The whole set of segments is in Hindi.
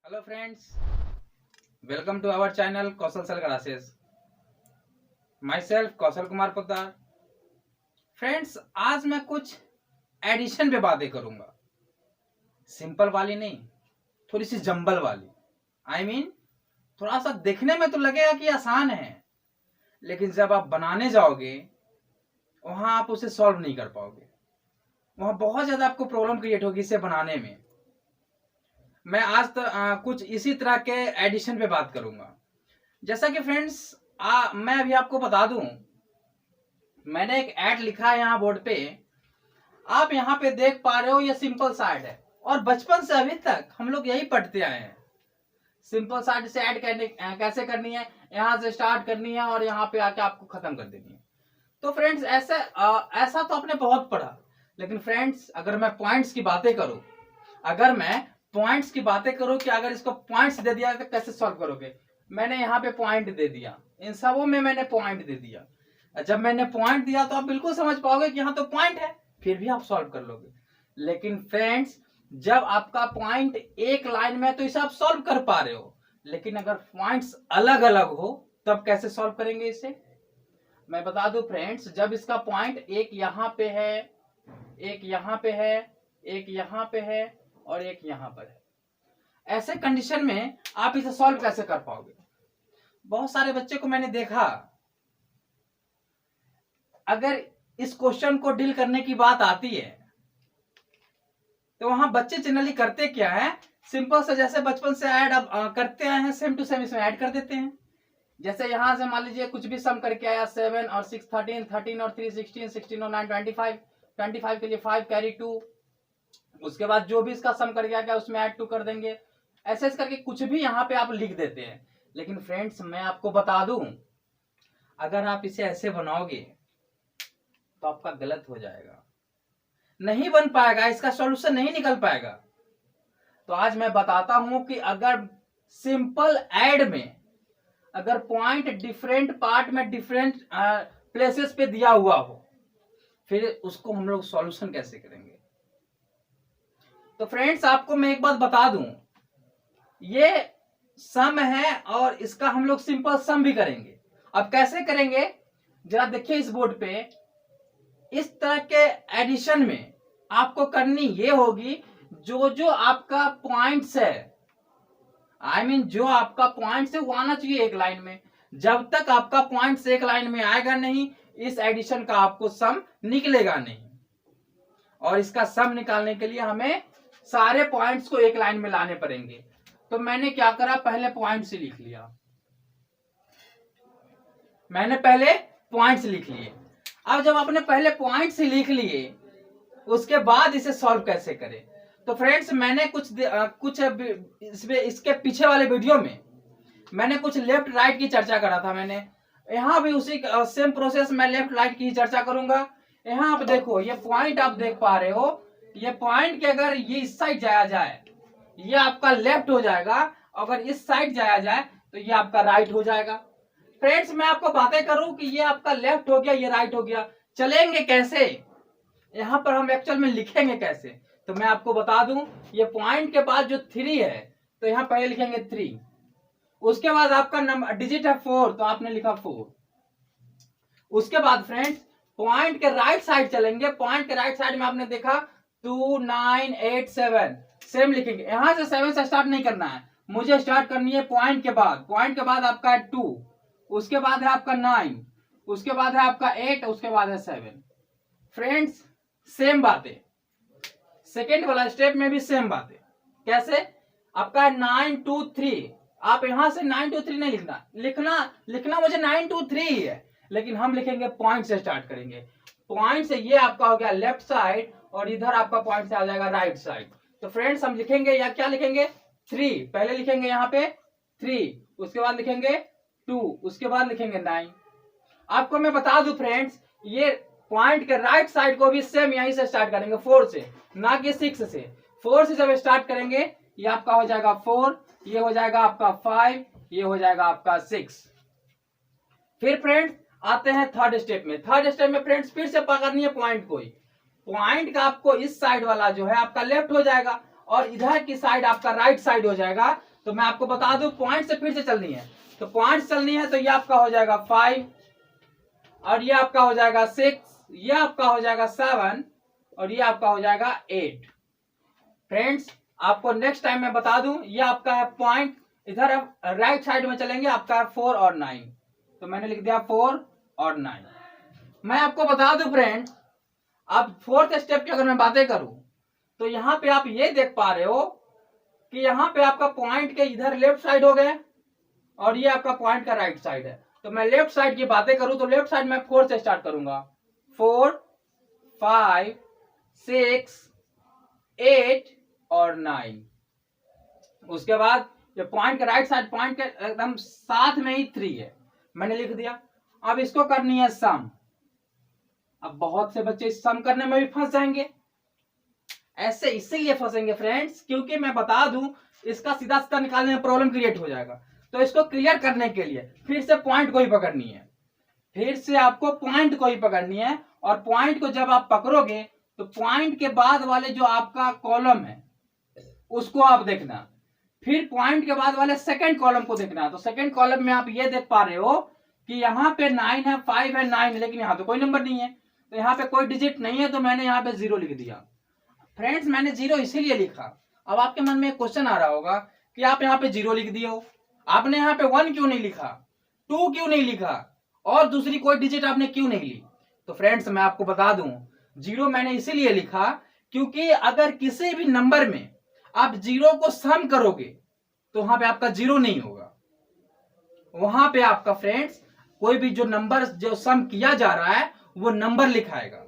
Hello friends, welcome to our channel Kaushal सल classes. Myself Kaushal Kumar Poddar. Friends, आज मैं कुछ एडिशन पे बातें करूंगा। सिंपल वाली नहीं, थोड़ी सी जंबल वाली। आई मीन थोड़ा सा देखने में तो लगेगा कि आसान है, लेकिन जब आप बनाने जाओगे वहां आप उसे सॉल्व नहीं कर पाओगे। वहां बहुत ज्यादा आपको प्रॉब्लम क्रिएट होगी इसे बनाने में। मैं आज कुछ इसी तरह के एडिशन पे बात करूंगा। जैसा कि फ्रेंड्स, मैं अभी आपको बता दूं, मैंने एक ऐड लिखा है यहाँ बोर्ड पे। आप यहाँ पे देख पा रहे हो, ये सिंपल सा ऐड है और बचपन से अभी तक हम लोग यही पढ़ते आए हैं। सिंपल सा से ऐड करने कैसे करनी है, यहाँ से स्टार्ट करनी है और यहाँ पे आके आपको खत्म कर देनी है। तो फ्रेंड्स, ऐसा तो आपने बहुत पढ़ा, लेकिन फ्रेंड्स अगर मैं पॉइंट्स की बातें करूं, कि अगर इसको पॉइंट्स दे दिया तो कैसे सॉल्व करोगे। मैंने यहाँ पे पॉइंट दे दिया, इन सबों में मैंने पॉइंट दे दिया। जब मैंने पॉइंट दिया तो आप बिल्कुल समझ पाओगे कि यहाँ तो पॉइंट है, फिर भी आप सॉल्व कर लोगे। लेकिन फ्रेंड्स, जब आपका पॉइंट एक लाइन में है तो इसे आप सॉल्व कर पा रहे हो, लेकिन अगर पॉइंट्स अलग अलग हो तब कैसे सॉल्व करेंगे इसे। मैं बता दूं फ्रेंड्स, जब इसका पॉइंट एक यहाँ पे है, एक यहाँ पे है, एक यहाँ पे है और एक यहाँ पर है, ऐसे कंडीशन में आप इसे सॉल्व कैसे कर पाओगे। बहुत सारे बच्चे को मैंने देखा, अगर इस क्वेश्चन को डील करने की बात आती है तो वहां बच्चे जनरली करते क्या है, सिंपल से जैसे बचपन से ऐड अब करते आए हैं, सेम टू सेम इसमें ऐड कर देते हैं। जैसे यहां से मान लीजिए कुछ भी सम करके आया, 7 और 6 13, 13 और 3 16, 16 और 9 25, 25 के लिए 5 कैरी 2। उसके बाद जो भी इसका सम करके आ गया उसमें ऐड 2 कर देंगे। ऐसे करके कुछ भी यहाँ पे आप लिख देते हैं। लेकिन फ्रेंड्स, मैं आपको बता दूं, अगर आप इसे ऐसे बनाओगे तो आपका गलत हो जाएगा, नहीं बन पाएगा, इसका सॉल्यूशन नहीं निकल पाएगा। तो आज मैं बताता हूं कि अगर सिंपल ऐड में अगर पॉइंट डिफरेंट पार्ट में डिफरेंट प्लेसेस पे दिया हुआ हो, फिर उसको हम लोग सॉल्यूशन कैसे करेंगे। तो फ्रेंड्स, आपको मैं एक बात बता दूं, ये सम है और इसका हम लोग सिंपल सम भी करेंगे। अब कैसे करेंगे जरा देखिए इस बोर्ड पे। इस तरह के एडिशन में आपको करनी ये होगी, जो जो आपका पॉइंट्स है, आई मीन जो आपका पॉइंट्स है वो आना चाहिए एक लाइन में। जब तक आपका पॉइंट्स एक लाइन में आएगा नहीं, इस एडिशन का आपको सम निकलेगा नहीं। और इसका सम निकालने के लिए हमें सारे पॉइंट्स को एक लाइन में लाने पड़ेंगे। तो मैंने क्या करा, पहले पॉइंट्स लिख लिया, मैंने पहले पॉइंट्स लिख लिए। अब जब आपने पहले पॉइंट्स लिख लिए, उसके बाद इसे सॉल्व कैसे करें। तो फ्रेंड्स, मैंने कुछ इसके पीछे वाले वीडियो में मैंने कुछ लेफ्ट राइट की चर्चा करा था। मैंने यहाँ भी उसी सेम प्रोसेस में लेफ्ट राइट की चर्चा करूंगा। यहाँ आप देखो, ये पॉइंट आप देख पा रहे हो, ये पॉइंट के अगर ये इस साइड जाया जाए ये आपका लेफ्ट हो जाएगा, अगर इस साइड जाया जाए तो ये आपका राइट हो जाएगा। फ्रेंड्स, मैं आपको बातें करूं कि ये आपका लेफ्ट हो गया, ये राइट हो गया, चलेंगे कैसे, यहां पर हम एक्चुअल में लिखेंगे कैसे। तो मैं आपको बता दूं, ये पॉइंट के बाद जो 3 है तो यहां पहले लिखेंगे 3, उसके बाद आपका नंबर डिजिट है 4 तो आपने लिखा 4। उसके बाद फ्रेंड्स, पॉइंट के राइट साइड चलेंगे, पॉइंट के राइट साइड में आपने देखा 2 9 8 7, सेम लिखेंगे। यहां से 7 से स्टार्ट नहीं करना है, मुझे स्टार्ट करनी है पॉइंट के बाद। पॉइंट के बाद आपका है 2, उसके बाद है आपका 9, उसके बाद है आपका 8, उसके बाद है 7। फ्रेंड्स, सेम बातें सेकेंड वाला स्टेप में भी सेम बातें। कैसे, आपका 9 2 3, आप यहां से 9 2 3 नहीं लिखना मुझे 9 2 3 ही है, लेकिन हम लिखेंगे पॉइंट से स्टार्ट करेंगे। पॉइंट से ये आपका हो गया लेफ्ट साइड और इधर आपका पॉइंट से आ जाएगा राइट साइड। तो फ्रेंड्स, हम लिखेंगे या क्या लिखेंगे, 3 पहले लिखेंगे, यहाँ पे 3, उसके बाद लिखेंगे 2, उसके बाद लिखेंगे 9। आपको मैं बता दूं फ्रेंड्स, ये पॉइंट के राइट साइड को भी सेम यहीं से स्टार्ट करेंगे, 4 से, ना कि 6 से। 4 से जब स्टार्ट करेंगे ये आपका हो जाएगा 4, ये हो जाएगा आपका 5, ये हो जाएगा आपका 6। फिर फ्रेंड्स आते हैं थर्ड स्टेप में। थर्ड स्टेप में फ्रेंड्स फिर से पकड़नी है पॉइंट को ही। पॉइंट का आपको इस साइड वाला जो है आपका लेफ्ट हो जाएगा और इधर की साइड आपका राइट साइड हो जाएगा। तो मैं आपको बता दूं पॉइंट से फिर से चलनी है, तो पॉइंट चलनी है तो ये आपका हो जाएगा 5 और ये आपका हो जाएगा 6, ये आपका हो जाएगा 7 और ये आपका हो जाएगा 8। फ्रेंड्स आपको नेक्स्ट टाइम मैं बता दूं ये आपका है पॉइंट, इधर आप राइट साइड में चलेंगे आपका है 4 और 9, तो मैंने लिख दिया 4 और 9। मैं आपको बता दूं फ्रेंड, अब फोर्थ स्टेप की अगर मैं बातें करूं तो यहाँ पे आप ये देख पा रहे हो कि यहाँ पे आपका पॉइंट के इधर लेफ्ट साइड हो गए और ये आपका पॉइंट का राइट साइड है। तो मैं लेफ्ट साइड की बातें करूं तो लेफ्ट साइड में 4 से स्टार्ट करूंगा, 4 5 6 8 और 9। उसके बाद ये पॉइंट का राइट साइड पॉइंट के एकदम साथ में ही 3 है, मैंने लिख दिया। अब इसको करनी है सम। अब बहुत से बच्चे इस सम करने में भी फंस जाएंगे, ऐसे इसीलिए फंसेंगे फ्रेंड्स क्योंकि मैं बता दूं इसका सीधा सीधा निकालने में प्रॉब्लम क्रिएट हो जाएगा। तो इसको क्लियर करने के लिए फिर से पॉइंट को ही पकड़नी है, फिर से आपको पॉइंट को ही पकड़नी है। और पॉइंट को जब आप पकड़ोगे तो पॉइंट के बाद वाले जो आपका कॉलम है उसको आप देखना, फिर पॉइंट के बाद वाले सेकंड कॉलम को देखना। तो सेकंड कॉलम में आप ये देख पा रहे हो कि यहाँ पे 9 है, 5 है, 9 है, लेकिन यहाँ पे कोई नंबर नहीं है, तो यहाँ पे कोई डिजिट नहीं है, तो मैंने यहाँ पे 0 लिख दिया। फ्रेंड्स मैंने 0 इसीलिए लिखा। अब आपके मन में एक क्वेश्चन आ रहा होगा कि आप यहाँ पे 0 लिख दिए हो, आपने यहाँ पे 1 क्यों नहीं लिखा, 2 क्यों नहीं लिखा और दूसरी कोई डिजिट आपने क्यों नहीं ली। तो फ्रेंड्स मैं आपको बता दूं 0 मैंने इसीलिए लिखा क्योंकि अगर किसी भी नंबर में आप 0 को सम करोगे तो वहां पे आपका 0 नहीं होगा, वहां पे आपका फ्रेंड्स कोई भी जो नंबर जो सम किया जा रहा है वो नंबर लिखाएगा,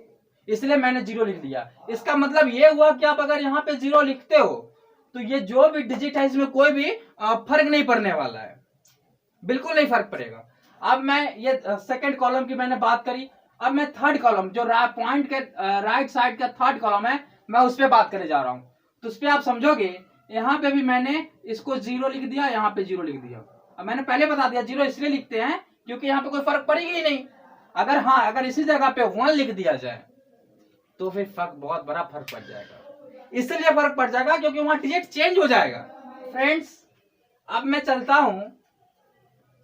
इसलिए मैंने 0 लिख दिया। इसका मतलब ये हुआ कि आप अगर यहाँ पे 0 लिखते हो तो ये जो भी डिजिट है इसमें कोई भी फर्क नहीं पड़ने वाला है, बिल्कुल नहीं फर्क पड़ेगा। अब मैं ये सेकंड कॉलम की मैंने बात करी, अब मैं थर्ड कॉलम जो पॉइंट के राइट साइड का थर्ड कॉलम है मैं उस पर बात करने जा रहा हूं। तो उस पर आप समझोगे यहाँ पे भी मैंने इसको 0 लिख दिया, यहाँ पे 0 लिख दिया। अब मैंने पहले बता दिया 0 इसलिए लिखते हैं क्योंकि यहाँ पे कोई फर्क पड़ेगा ही नहीं। अगर इसी जगह पे 1 लिख दिया जाए तो फिर फर्क बहुत बड़ा फर्क पड़ जाएगा, इसलिए फर्क पड़ जाएगा क्योंकि वहां डिजिट चेंज हो जाएगा। फ्रेंड्स अब मैं चलता हूं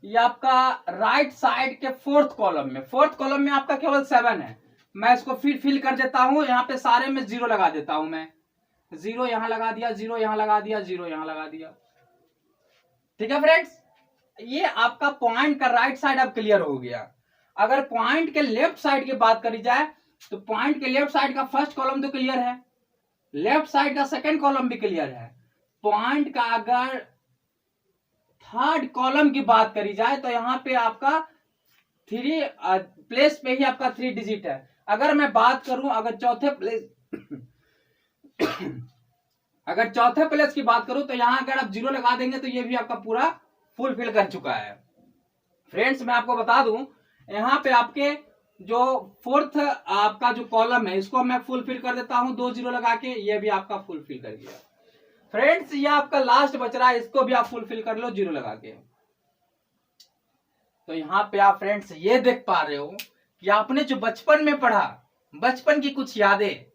ये आपका राइट साइड के फोर्थ कॉलम में आपका केवल 7 है, मैं इसको फिर फिल कर देता हूं, यहाँ पे सारे में 0 लगा देता हूं। मैं 0 यहां लगा दिया, 0 यहां लगा दिया, 0 यहां लगा दिया। ठीक है फ्रेंड्स, ये आपका पॉइंट का राइट साइड अब क्लियर हो गया। अगर पॉइंट के लेफ्ट साइड की बात करी जाए तो पॉइंट के लेफ्ट साइड का फर्स्ट कॉलम तो क्लियर है, लेफ्ट साइड का सेकंड कॉलम भी क्लियर है। पॉइंट का अगर थर्ड कॉलम की बात करी जाए तो यहाँ पे आपका 3 प्लेस पे ही आपका 3 डिजिट है। अगर मैं बात करूं अगर चौथे प्लेस की बात करूं तो यहाँ अगर आप 0 लगा देंगे तो ये भी आपका पूरा फुलफिल कर चुका है। फ्रेंड्स मैं आपको बता दूं यहाँ पे आपके जो फोर्थ आपका जो कॉलम है इसको मैं फुलफिल कर देता हूं 2 0 लगा के, ये भी आपका फुलफिल कर दिया। फ्रेंड्स ये आपका लास्ट बच रहा है, इसको भी आप फुलफिल कर लो 0 लगा के। तो यहाँ पे आप फ्रेंड्स ये देख पा रहे हो कि आपने जो बचपन में पढ़ा, बचपन की कुछ यादें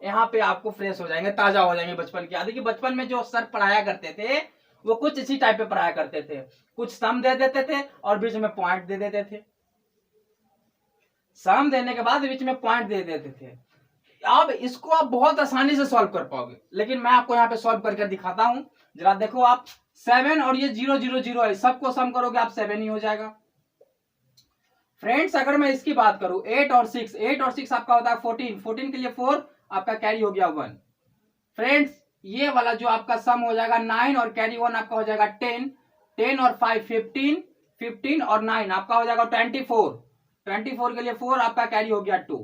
यहाँ पे आपको फ्रेश हो जाएंगे, ताजा हो जाएंगे बचपन की यादें। कि बचपन में जो सर पढ़ाया करते थे वो कुछ इसी टाइप पे पढ़ाया करते थे, कुछ सम दे देते थे और बीच में पॉइंट दे देते थे, सम देने के बाद बीच में पॉइंट दे देते थे। अब इसको आप बहुत आसानी से सॉल्व कर पाओगे, लेकिन मैं आपको यहाँ पे सॉल्व करके दिखाता हूं। जरा देखो आप 7 और ये 0 0 0 है, सबको सम करोगे आप 7 ही हो जाएगा। फ्रेंड्स अगर मैं इसकी बात करूं 8 और 6 आपका होता है 14 के लिए 4 आपका कैरी हो गया 1। फ्रेंड्स ये वाला जो आपका सम हो जाएगा 9 और कैरी 1 आपका हो जाएगा 10 और 5 15 और 9 आपका हो जाएगा 24 के लिए 4 आपका कैरी हो गया 2।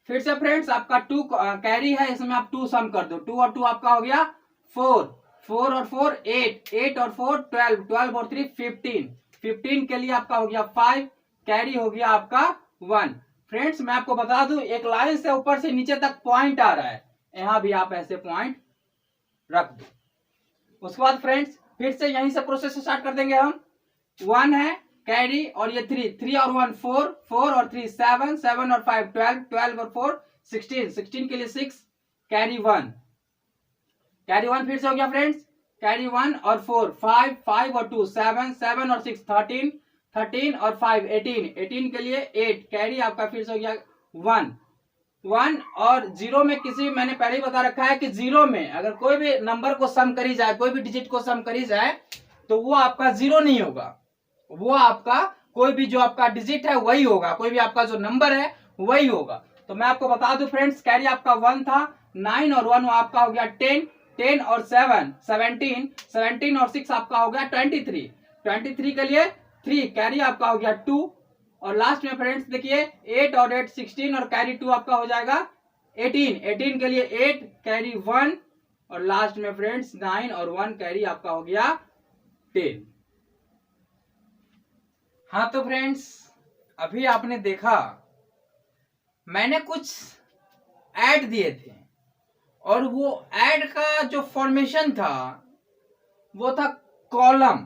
फिर से फ्रेंड्स आपका 2 कैरी है, इसमें आप 2 सम कर दो, 2 और 2 आपका हो गया 4 और 4 8 और 4 12 और 3 15 के लिए आपका हो गया 5, कैरी हो गया आपका 1। फ्रेंड्स मैं आपको बता दूं एक लाइन से ऊपर से नीचे तक पॉइंट आ रहा है, यहां भी आप ऐसे पॉइंट रख दो। उसके बाद फ्रेंड्स फिर से यहीं से प्रोसेस स्टार्ट कर देंगे हम। 1 है कैरी और ये 3 और 1 4 और 3 7 और 5 12 और 4 16 के लिए 6 कैरी 1 फिर से हो गया फ्रेंड्स। कैरी 1 और 4, 5, 5 और 2 7, 7 और 6 13, 13 और 5 18, 18 के लिए 8, कैरी आपका फिर से हो गया 1, 1 और 0 में किसी, मैंने पहले ही बता रखा है कि 0 में अगर कोई भी नंबर को सम करी जाए, कोई भी डिजिट को सम करी जाए, तो वो आपका 0 नहीं होगा, वो आपका कोई भी जो आपका डिजिट है वही होगा, कोई भी आपका जो नंबर है वही होगा। तो मैं आपको बता दूं फ्रेंड्स, कैरी आपका 1 था, 9 और 1 आपका हो गया 10, 10 और 7 17, 17 और 6 आपका हो गया 23, 23 के लिए 3, कैरी आपका हो गया 2 और लास्ट में फ्रेंड्स देखिए 8 और 8 16 और कैरी 2 आपका हो जाएगा 18, 18 के लिए 8, कैरी 1 और लास्ट में फ्रेंड्स 9 और 1, कैरी आपका हो गया 10। हाँ तो फ्रेंड्स, अभी आपने देखा मैंने कुछ ऐड दिए थे और वो ऐड का जो फॉर्मेशन था वो था कॉलम।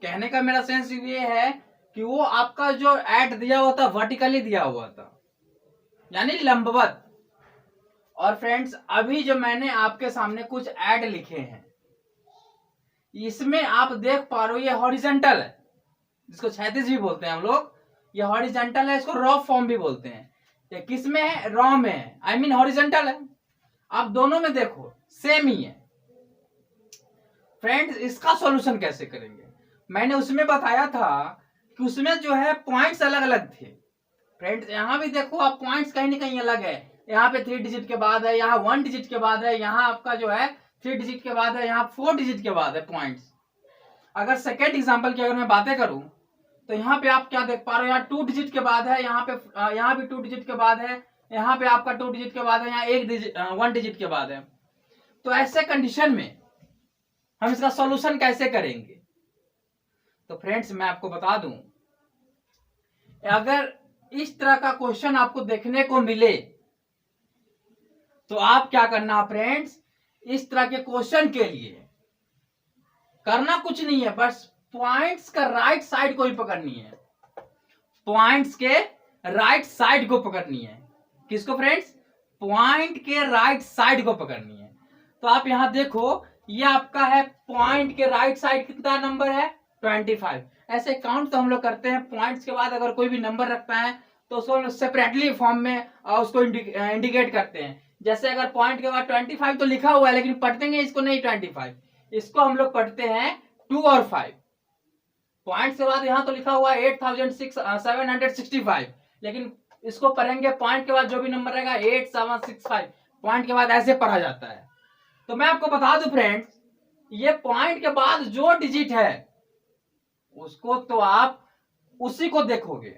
कहने का मेरा सेंस ये है कि वो आपका जो ऐड दिया हुआ था वर्टिकली दिया हुआ था, यानी लंबवत। और फ्रेंड्स अभी जो मैंने आपके सामने कुछ ऐड लिखे हैं, इसमें आप देख पा रहे हो ये हॉरिजेंटल है, जिसको क्षैतिज भी बोलते हैं हम लोग, ये हॉरिजेंटल है, इसको रॉ फॉर्म भी बोलते हैं। ये किस में है? रॉ में है, आई मीन हॉरिजेंटल है। आप दोनों में देखो सेम ही है। फ्रेंड्स इसका सॉल्यूशन कैसे करेंगे, मैंने उसमें बताया था कि उसमें जो है पॉइंट्स अलग अलग थे। फ्रेंड्स यहाँ भी देखो आप, पॉइंट्स कहीं ना कहीं अलग है। यहाँ पे 3 डिजिट के बाद है, यहाँ 1 डिजिट के बाद है, यहाँ आपका जो है 3 डिजिट के बाद है, यहाँ 4 डिजिट के बाद है पॉइंट्स। अगर सेकेंड एग्जाम्पल की अगर मैं बातें करूं तो यहाँ पे आप क्या देख पा रहे हो, यहाँ 2 डिजिट के बाद है, यहाँ पे यहाँ भी 2 डिजिट के बाद है, यहाँ पे आपका 2 डिजिट के बाद है, यहाँ 1 डिजिट के बाद है। तो ऐसे कंडीशन में हम इसका सॉल्यूशन कैसे करेंगे? तो फ्रेंड्स मैं आपको बता दूं, अगर इस तरह का क्वेश्चन आपको देखने को मिले तो आप क्या करना फ्रेंड्स, इस तरह के क्वेश्चन के लिए करना कुछ नहीं है, बस पॉइंट्स का राइट साइड को ही पकड़नी है। पॉइंट्स के राइट साइड को पकड़नी है। किसको फ्रेंड्स? पॉइंट के राइट साइड को पकड़नी है। तो आप यहां देखो, ये आपका है पॉइंट के राइट साइड कितना नंबर है? 25। ऐसे काउंट तो हम लोग करते हैं, पॉइंट्स के बाद अगर कोई भी नंबर रखता है तो उसको सेपरेटली फॉर्म में उसको इंडिकेट करते हैं। जैसे अगर पॉइंट के बाद 25 तो लिखा हुआ है, लेकिन पढ़ते हैं इसको नहीं 25, इसको हम लोग पढ़ते हैं 2 और 5। पॉइंट के बाद यहाँ तो लिखा हुआ है 8765, लेकिन इसको पढ़ेंगे पॉइंट के बाद जो भी नंबर रहेगा 8765, पॉइंट के बाद ऐसे पढ़ा जाता है। तो मैं आपको बता दूं फ्रेंड्स, ये पॉइंट के बाद जो डिजिट है उसको तो आप उसी को देखोगे,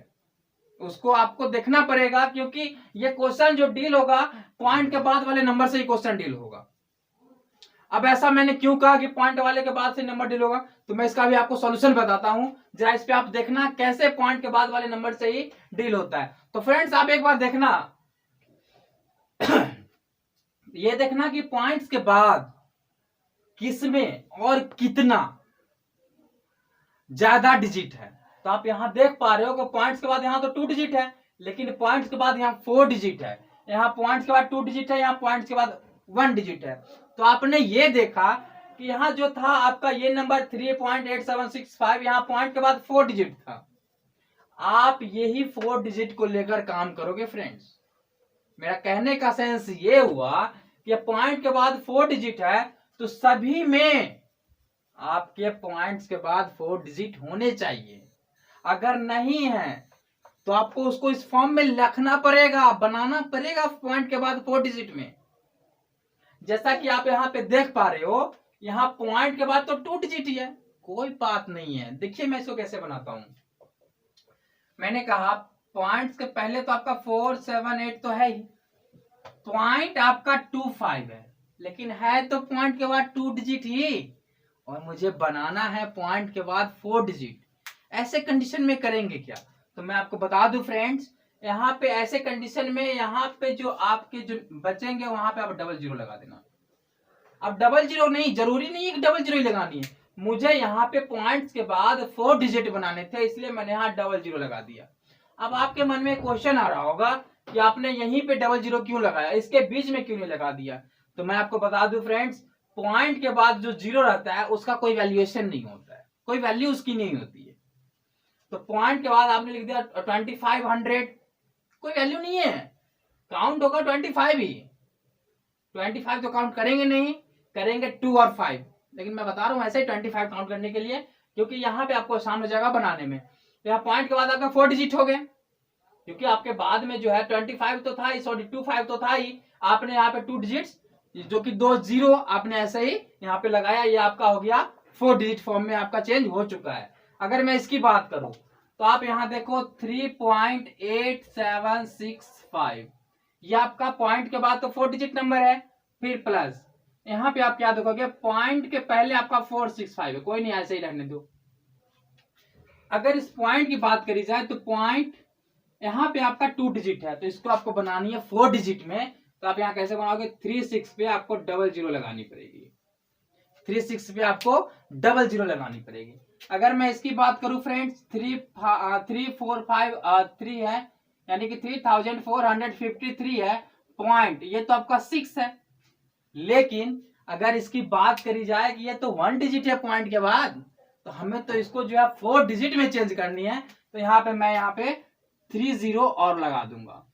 उसको आपको देखना पड़ेगा, क्योंकि ये क्वेश्चन जो डील होगा पॉइंट के बाद वाले नंबर से ही क्वेश्चन डील होगा। अब ऐसा मैंने क्यों कहा कि पॉइंट वाले के बाद से नंबर डील होगा, तो मैं इसका भी आपको सॉल्यूशन बताता हूं, जरा इस पे आप देखना कैसे पॉइंट के बाद वाले नंबर से ही डील होता है। तो फ्रेंड्स आप एक बार देखना ये देखना कि पॉइंट्स के बाद किसमें और कितना ज्यादा डिजिट है। तो आप यहां देख पा रहे हो कि पॉइंट्स के बाद यहां तो 2 डिजिट है, लेकिन पॉइंट्स के बाद यहां 4 डिजिट है, यहां पॉइंट्स के बाद 2 डिजिट है, यहां पॉइंट्स के बाद 1 डिजिट है। तो आपने ये देखा कि यहां जो था आपका ये नंबर 3.8765, यहां पॉइंट के बाद 4 डिजिट था। आप यही 4 डिजिट को लेकर काम करोगे फ्रेंड्स। मेरा कहने का सेंस ये हुआ कि पॉइंट के बाद 4 डिजिट है तो सभी में आपके पॉइंट्स के बाद 4 डिजिट होने चाहिए। अगर नहीं है तो आपको उसको इस फॉर्म में लिखना पड़ेगा, बनाना पड़ेगा पॉइंट के बाद 4 डिजिट में। जैसा कि आप यहाँ पे देख पा रहे हो, यहाँ पॉइंट के बाद तो 2 डिजिट ही है, कोई बात नहीं है। देखिए मैं इसको कैसे बनाता हूं। मैंने कहा पॉइंट्स के पहले तो आपका 4 7 8 तो है ही, पॉइंट आपका 2 5 है, लेकिन है तो पॉइंट के बाद 2 डिजिट ही, और मुझे बनाना है पॉइंट के बाद 4 डिजिट। ऐसे कंडीशन में करेंगे क्या? तो मैं आपको बता दूं फ्रेंड्स, यहाँ पे ऐसे कंडीशन में यहाँ पे जो आपके जो बचेंगे वहां पे आप डबल जीरो लगा देना। अब डबल जीरो नहीं, जरूरी नहीं है कि डबल जीरो ही लगानी है, मुझे यहाँ पे पॉइंट्स के बाद 4 डिजिट बनाने थे, इसलिए मैंने यहाँ डबल जीरो लगा दिया। अब आपके मन में क्वेश्चन आ रहा होगा कि आपने यहीं पे डबल जीरो क्यों लगाया, इसके बीच में क्यों नहीं लगा दिया? तो मैं आपको बता दूं फ्रेंड्स, पॉइंट के बाद जो जीरो रहता है उसका कोई वैल्यूएशन नहीं होता है, कोई वैल्यू उसकी नहीं होती है। तो पॉइंट के बाद आपने लिख दिया 2500, कोई वैल्यू नहीं है, काउंट होगा 25 ही। 25 तो काउंट करेंगे नहीं, करेंगे 2 और 5, लेकिन मैं बता रहा हूं ऐसे ही 25 काउंट करने के लिए, क्योंकि यहाँ पे आपको आसान हो जाएगा बनाने में। तो यहाँ पॉइंट के बाद आपका 4 डिजिट हो गए, क्योंकि आपके बाद में जो है 25 तो था ही, सॉरी 25 तो था ही, आपने यहाँ पे 2 डिजिट्स जो कि 2 जीरो आपने ऐसे ही यहाँ पे लगाया, ये आपका हो गया 4 डिजिट फॉर्म में आपका चेंज हो चुका है। अगर मैं इसकी बात करूं तो आप यहाँ देखो 3.8765, ये आपका पॉइंट के बाद तो 4 डिजिट नंबर है, फिर प्लस यहाँ पे आप क्या देखोगे, पॉइंट के पहले आपका 465 है, कोई नहीं ऐसे ही रहने दो। अगर इस पॉइंट की बात करी जाए तो पॉइंट यहाँ पे आपका 2 डिजिट है, तो इसको आपको बनानी है 4 डिजिट में। तो आप यहाँ कैसे बनाओगे, 36 पे आपको 00 लगानी पड़ेगी, 36 पे आपको 00 लगानी पड़ेगी। अगर मैं इसकी बात करूं फ्रेंड्स, 3453 है, यानी कि 3453 है पॉइंट, ये तो आपका 6 है। लेकिन अगर इसकी बात करी जाए कि ये तो 1 डिजिट है पॉइंट के बाद, तो हमें तो इसको जो है 4 डिजिट में चेंज करनी है। तो यहाँ पे मैं यहाँ पे 30 और लगा दूंगा।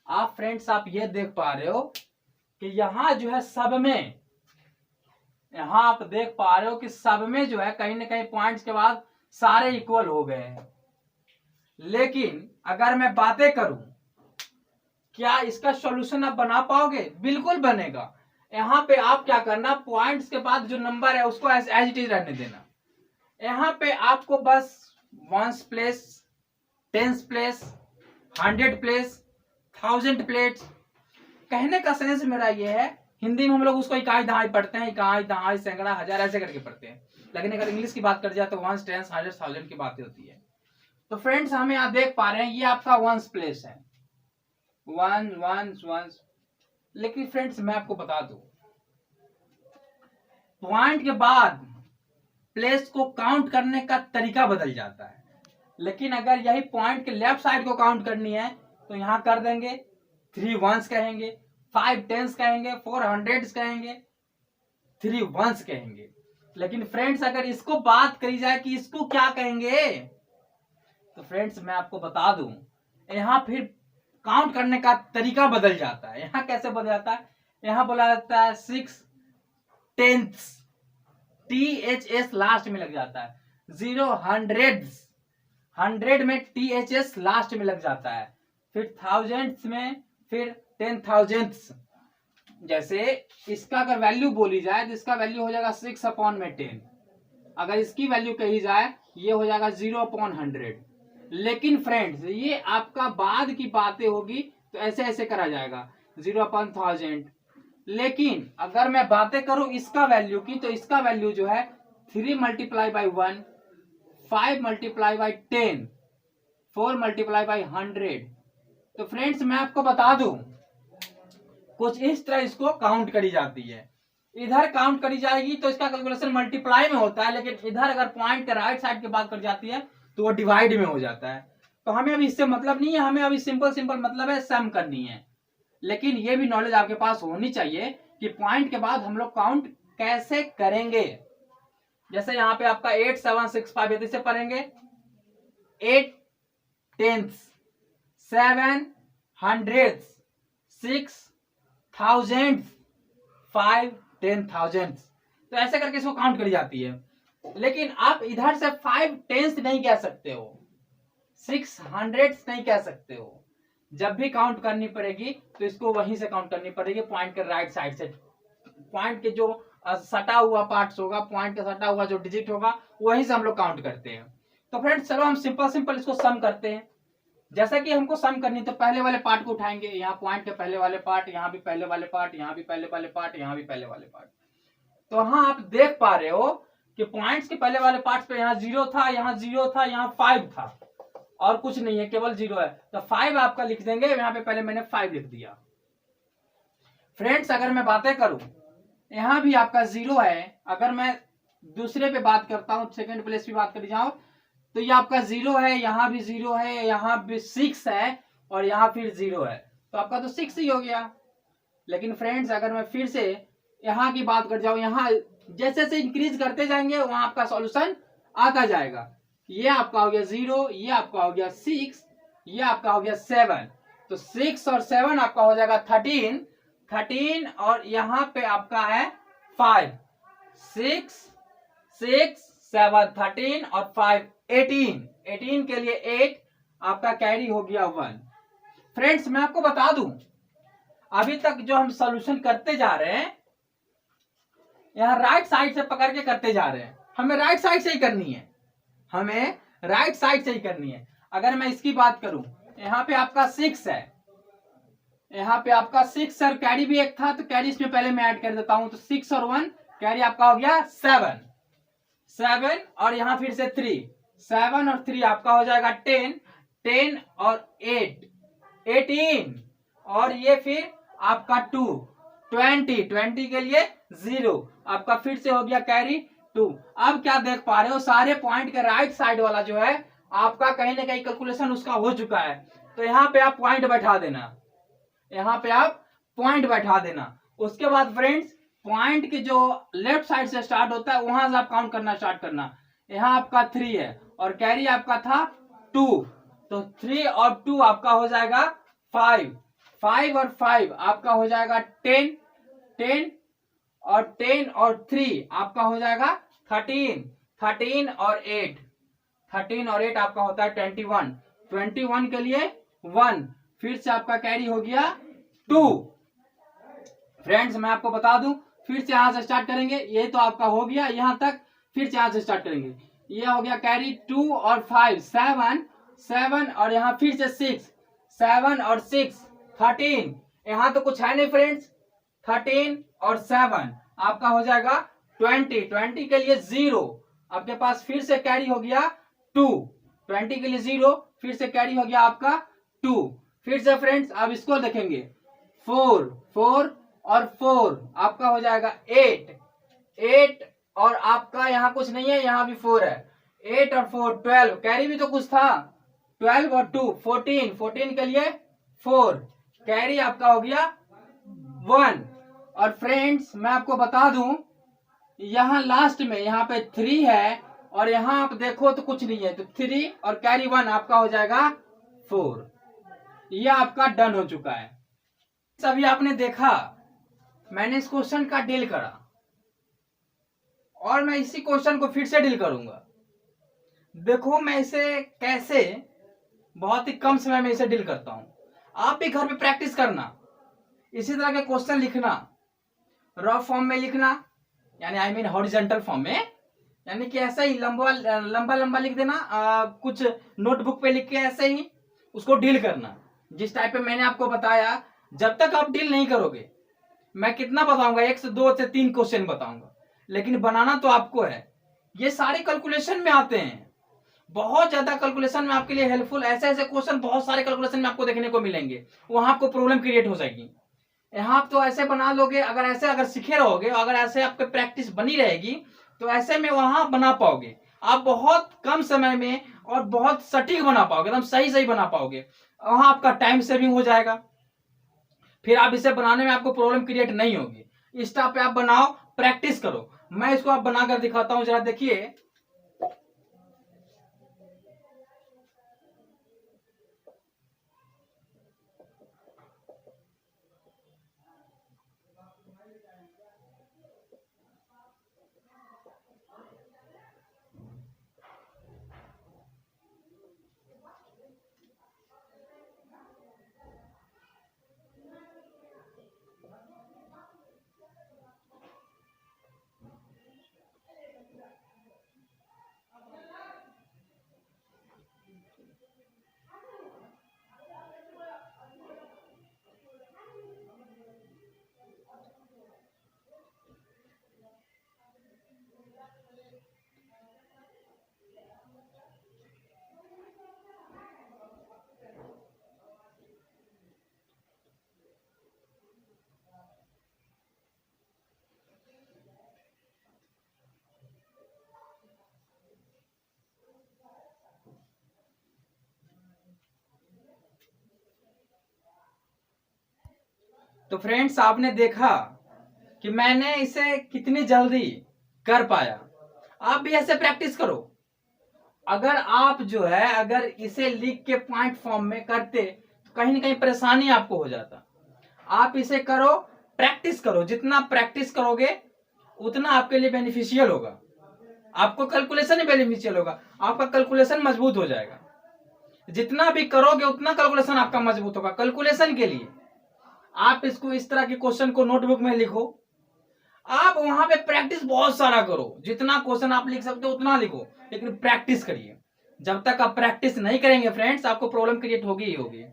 आप फ्रेंड्स आप ये देख पा रहे हो कि यहाँ जो है सब में, यहाँ आप देख पा रहे हो कि सब में जो है कहीं ना कहीं पॉइंट्स के बाद सारे इक्वल हो गए हैं। लेकिन अगर मैं बातें करूं, क्या इसका सॉल्यूशन आप बना पाओगे? बिल्कुल बनेगा। यहाँ पे आप क्या करना, पॉइंट्स के बाद जो नंबर है उसको एज इट इज रहने देना। यहाँ पे आपको बस 1s place, 10s place, 100 place, 1000 place, कहने का सेंस मेरा ये है, हिंदी में हम लोग उसको इकाई दहाई पढ़ते हैं, इकाई दहाई सैकड़ा हजार ऐसे करके पढ़ते हैं, लेकिन अगर इंग्लिश की बात कर जाए तो 1s 10s 100 1000 की बातें होती है। तो फ्रेंड्स हम यहाँ देख पा रहे हैं ये आपका 1s प्लेस है, 1 लेकिन फ्रेंड्स मैं आपको बता दूं, पॉइंट के बाद प्लेस को काउंट करने का तरीका बदल जाता है। लेकिन अगर यही पॉइंट के लेफ्ट साइड को काउंट करनी है तो यहां कर देंगे 3 1s कहेंगे, 5 10s कहेंगे, 4 100s कहेंगे, 3 1s कहेंगे। लेकिन फ्रेंड्स अगर इसको बात करी जाए कि इसको क्या कहेंगे, तो फ्रेंड्स मैं आपको बता दूं, यहां फिर काउंट करने का तरीका बदल जाता है। यहां कैसे बदल जाता है, यहां बोला जाता है 6 10ths, THS लास्ट में लग जाता है, 0 100s, 100 में THS लास्ट में लग जाता है, फिर thousands में फिर 10,000ths। जैसे इसका अगर वैल्यू बोली जाए तो इसका वैल्यू हो जाएगा 6/10। अगर इसकी वैल्यू कही जाए ये हो जाएगा 0/100। लेकिन फ्रेंड्स ये आपका बाद की बातें होगी तो ऐसे ऐसे करा जाएगा 0/1000। लेकिन अगर मैं बातें करूं इसका वैल्यू की, तो इसका वैल्यू जो है 3 × 1, 5 × 10, 4 × 100। तो फ्रेंड्स मैं आपको बता दूं, कुछ इस तरह इसको काउंट करी जाती है। इधर काउंट करी जाएगी तो इसका कैलकुलेशन मल्टीप्लाई में होता है, लेकिन इधर अगर पॉइंट के राइट साइड की बात करी जाती है तो वो डिवाइड में हो जाता है। तो हमें अभी इससे मतलब नहीं है, हमें अभी सिंपल मतलब है सम करनी है। लेकिन ये भी नॉलेज आपके पास होनी चाहिए कि पॉइंट के बाद हम लोग काउंट कैसे करेंगे। जैसे यहाँ पे आपका 8765 है, इसे पढ़ेंगे 8 10ths, 7 100ths, 6 1000ths, 5 10,000ths। तो ऐसे करके इसको काउंट करी जाती है। लेकिन आप इधर से 5 10ths नहीं कह सकते हो, 6 100ths नहीं कह सकते हो। जब भी काउंट करनी पड़ेगी तो इसको वहीं से काउंट करनी पड़ेगी, पॉइंट के राइट साइड से। पॉइंट के जो सटा हुआ पार्ट्स होगा, पॉइंट का सटा हुआ जो डिजिट होगा वहीं से हम लोग काउंट करते हैं। तो फ्रेंड्स चलो हम सिंपल इसको सम करते हैं। जैसा कि हमको सम करनी, तो पहले वाले पार्ट को उठाएंगे, यहाँ पॉइंट के पहले वाले पार्ट, यहाँ भी पहले वाले पार्ट, यहाँ भी पहले वाले पार्ट, यहाँ भी पहले वाले पार्ट। तो हाँ आप देख पा रहे हो कि पॉइंट्स के पहले वाले पार्ट पे यहाँ 0 था, यहाँ 0 था, यहाँ 5 था, और कुछ नहीं है, केवल 0 है। तो 5 आपका लिख देंगे, यहाँ पे पहले मैंने 5 लिख दिया। फ्रेंड्स अगर मैं बातें करूं, यहाँ भी आपका 0 है। अगर मैं दूसरे पे बात करता हूं, सेकंड प्लेस पे बात करी जाऊं, तो ये आपका 0 है, यहाँ भी 0 है, यहाँ भी 6 है, और यहाँ फिर 0 है, तो आपका तो 6 ही हो गया। लेकिन फ्रेंड्स अगर मैं फिर से यहाँ की बात कर जाओ, यहाँ जैसे जैसे इंक्रीज करते जाएंगे वहां आपका सॉल्यूशन आता जाएगा। ये आपका हो गया 0, ये आपका हो गया 6, ये आपका हो गया 7। तो 6 और 7 आपका हो जाएगा 13, 13 और यहाँ पे आपका है 5, 6 6 7 13 और 5 18, 18 के लिए 8 आपका कैरी हो गया 1। फ्रेंड्स मैं आपको बता दूं, अभी तक जो हम सॉल्यूशन करते जा रहे हैं यहाँ राइट साइड से पकड़ के करते जा रहे हैं, हमें राइट साइड से ही करनी है, हमें राइट साइड से ही करनी है। अगर मैं इसकी बात करूं, यहाँ पे आपका 6 है, यहाँ पे आपका 6 सर कैरी भी एक था, तो कैरी इसमें पहले मैं ऐड कर देता हूं। तो 6 और 1 कैरी आपका हो गया 7, 7 और यहाँ फिर से 3, 7 और 3 आपका हो जाएगा 10, 10 और 8 18 और ये फिर आपका 2 20, 20 के लिए 0 आपका फिर से हो गया कैरी 2। अब क्या देख पा रहे हो, सारे पॉइंट के राइट साइड वाला जो है आपका कहीं ना कहीं कैलकुलेशन उसका हो चुका है। तो यहाँ पे आप पॉइंट बैठा देना, यहाँ पे आप पॉइंट बैठा देना। उसके बाद फ्रेंड्स पॉइंट के जो लेफ्ट साइड से स्टार्ट होता है वहां से आप काउंट करना स्टार्ट करना। यहाँ आपका 3 है और कैरी आपका था 2, तो 3 और 2 आपका हो जाएगा 5, 5 और 5 आपका हो जाएगा 10, 10 और 10 और 3 आपका हो जाएगा 13, 13 और 8, 13 और 8 आपका होता है 21, 21 के लिए 1 फिर से आपका कैरी हो गया 2। फ्रेंड्स मैं आपको बता दूं, फिर से यहां से स्टार्ट करेंगे, ये तो आपका हो गया यहां तक, फिर से यहां से स्टार्ट करेंगे। ये हो गया कैरी 2 और 5 7, 7 और यहाँ फिर से 6, 7 और 6 13, यहाँ तो कुछ है नहीं फ्रेंड्स, 13 और 7 आपका हो जाएगा 20, 20 के लिए 0 आपके पास फिर से कैरी हो गया 2, 20 के लिए 0 फिर से कैरी हो गया आपका 2। फिर से फ्रेंड्स अब इसको देखेंगे, 4, 4 और 4 आपका हो जाएगा 8, 8 और आपका यहाँ कुछ नहीं है, यहाँ भी 4 है, 8 और 4 12 कैरी भी तो कुछ था, 12 और 2 14, 14 के लिए 4 कैरी आपका हो गया 1। और फ्रेंड्स मैं आपको बता दूं, यहाँ लास्ट में यहाँ पे 3 है और यहाँ आप देखो तो कुछ नहीं है, तो 3 और कैरी 1 आपका हो जाएगा 4। यह आपका डन हो चुका है। अभी आपने देखा मैंने इस क्वेश्चन का डील करा और मैं इसी क्वेश्चन को फिर से डील करूंगा। देखो मैं इसे कैसे बहुत ही कम समय में इसे डील करता हूं। आप भी घर पे प्रैक्टिस करना, इसी तरह के क्वेश्चन लिखना, रफ फॉर्म में लिखना, यानी आई मीन हॉरिजॉन्टल फॉर्म में, यानी कि ऐसा ही लंबा लंबा लंबा लिख देना, कुछ नोटबुक पे लिख के ऐसे ही उसको डील करना जिस टाइप पे मैंने आपको बताया। जब तक आप डील नहीं करोगे, मैं कितना बताऊंगा, 1 से 2 से 3 क्वेश्चन बताऊंगा, लेकिन बनाना तो आपको है। ये सारे कैलकुलेशन में आते हैं, बहुत ज्यादा कैलकुलेशन में आपके लिए हेल्पफुल, ऐसे ऐसे क्वेश्चन बहुत सारे कैलकुलेशन में आपको देखने को मिलेंगे, वहां आपको प्रॉब्लम क्रिएट हो जाएगी। यहाँ आप तो ऐसे बना लोगे, अगर ऐसे अगर सीखे रहोगे, अगर ऐसे आपके प्रैक्टिस बनी रहेगी तो ऐसे में वहां बना पाओगे आप बहुत कम समय में और बहुत सटीक बना पाओगे, एकदम सही सही बना पाओगे। वहां आपका टाइम सेविंग हो जाएगा, फिर आप इसे बनाने में आपको प्रॉब्लम क्रिएट नहीं होगी। इस टाइप पे आप बनाओ, प्रैक्टिस करो। मैं इसको आप बनाकर दिखाता हूं, जरा देखिए। तो फ्रेंड्स आपने देखा कि मैंने इसे कितनी जल्दी कर पाया। आप भी ऐसे प्रैक्टिस करो। अगर आप जो है अगर इसे लिख के पॉइंट फॉर्म में करते तो कहीं ना कहीं परेशानी आपको हो जाता। आप इसे करो, प्रैक्टिस करो, जितना प्रैक्टिस करोगे उतना आपके लिए बेनिफिशियल होगा। आपको कैलकुलेशन ही बेनिफिशियल होगा, आपका कैलकुलेशन मजबूत हो जाएगा। जितना भी करोगे उतना कैलकुलेशन आपका मजबूत होगा। कैलकुलेशन के लिए आप इसको इस तरह के क्वेश्चन को नोटबुक में लिखो, आप वहां पे प्रैक्टिस बहुत सारा करो। जितना क्वेश्चन आप लिख सकते हो उतना लिखो, लेकिन प्रैक्टिस करिए। जब तक आप प्रैक्टिस नहीं करेंगे फ्रेंड्स, आपको प्रॉब्लम क्रिएट होगी ही होगी।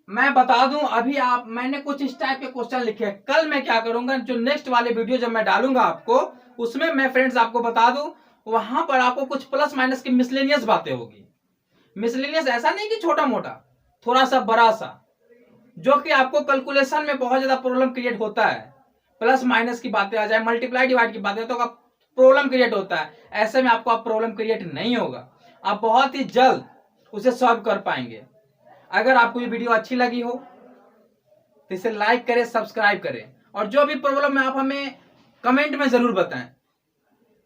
मैं बता दूं अभी मैंने कुछ इस टाइप के क्वेश्चन लिखे हैं। कल मैं क्या करूंगा, जो नेक्स्ट वाले वीडियो जब मैं डालूंगा आपको, उसमें मैं फ्रेंड्स आपको बता दूं, वहां पर आपको कुछ प्लस माइनस की मिसलेनियस बातें होगी। मिसलेनियस ऐसा नहीं कि छोटा मोटा, थोड़ा सा बड़ा सा, जो कि आपको कैलकुलेशन में बहुत ज्यादा प्रॉब्लम क्रिएट होता है। प्लस माइनस की बातें आ जाए, मल्टीप्लाई डिवाइड की बातें, तो प्रॉब्लम क्रिएट होता है। ऐसे में आपको आप प्रॉब्लम क्रिएट नहीं होगा, आप बहुत ही जल्द उसे सॉल्व कर पाएंगे। अगर आपको ये वीडियो अच्छी लगी हो तो इसे लाइक करें, सब्सक्राइब करें, और जो भी प्रॉब्लम है आप हमें कमेंट में जरूर बताएं।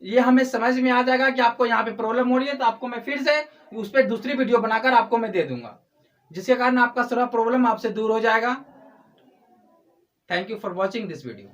ये हमें समझ में आ जाएगा कि आपको यहाँ पे प्रॉब्लम हो रही है, तो आपको मैं फिर से उस पर दूसरी वीडियो बनाकर आपको मैं दे दूंगा, जिसके कारण आपका सारा प्रॉब्लम आपसे दूर हो जाएगा। Thank you for watching this video.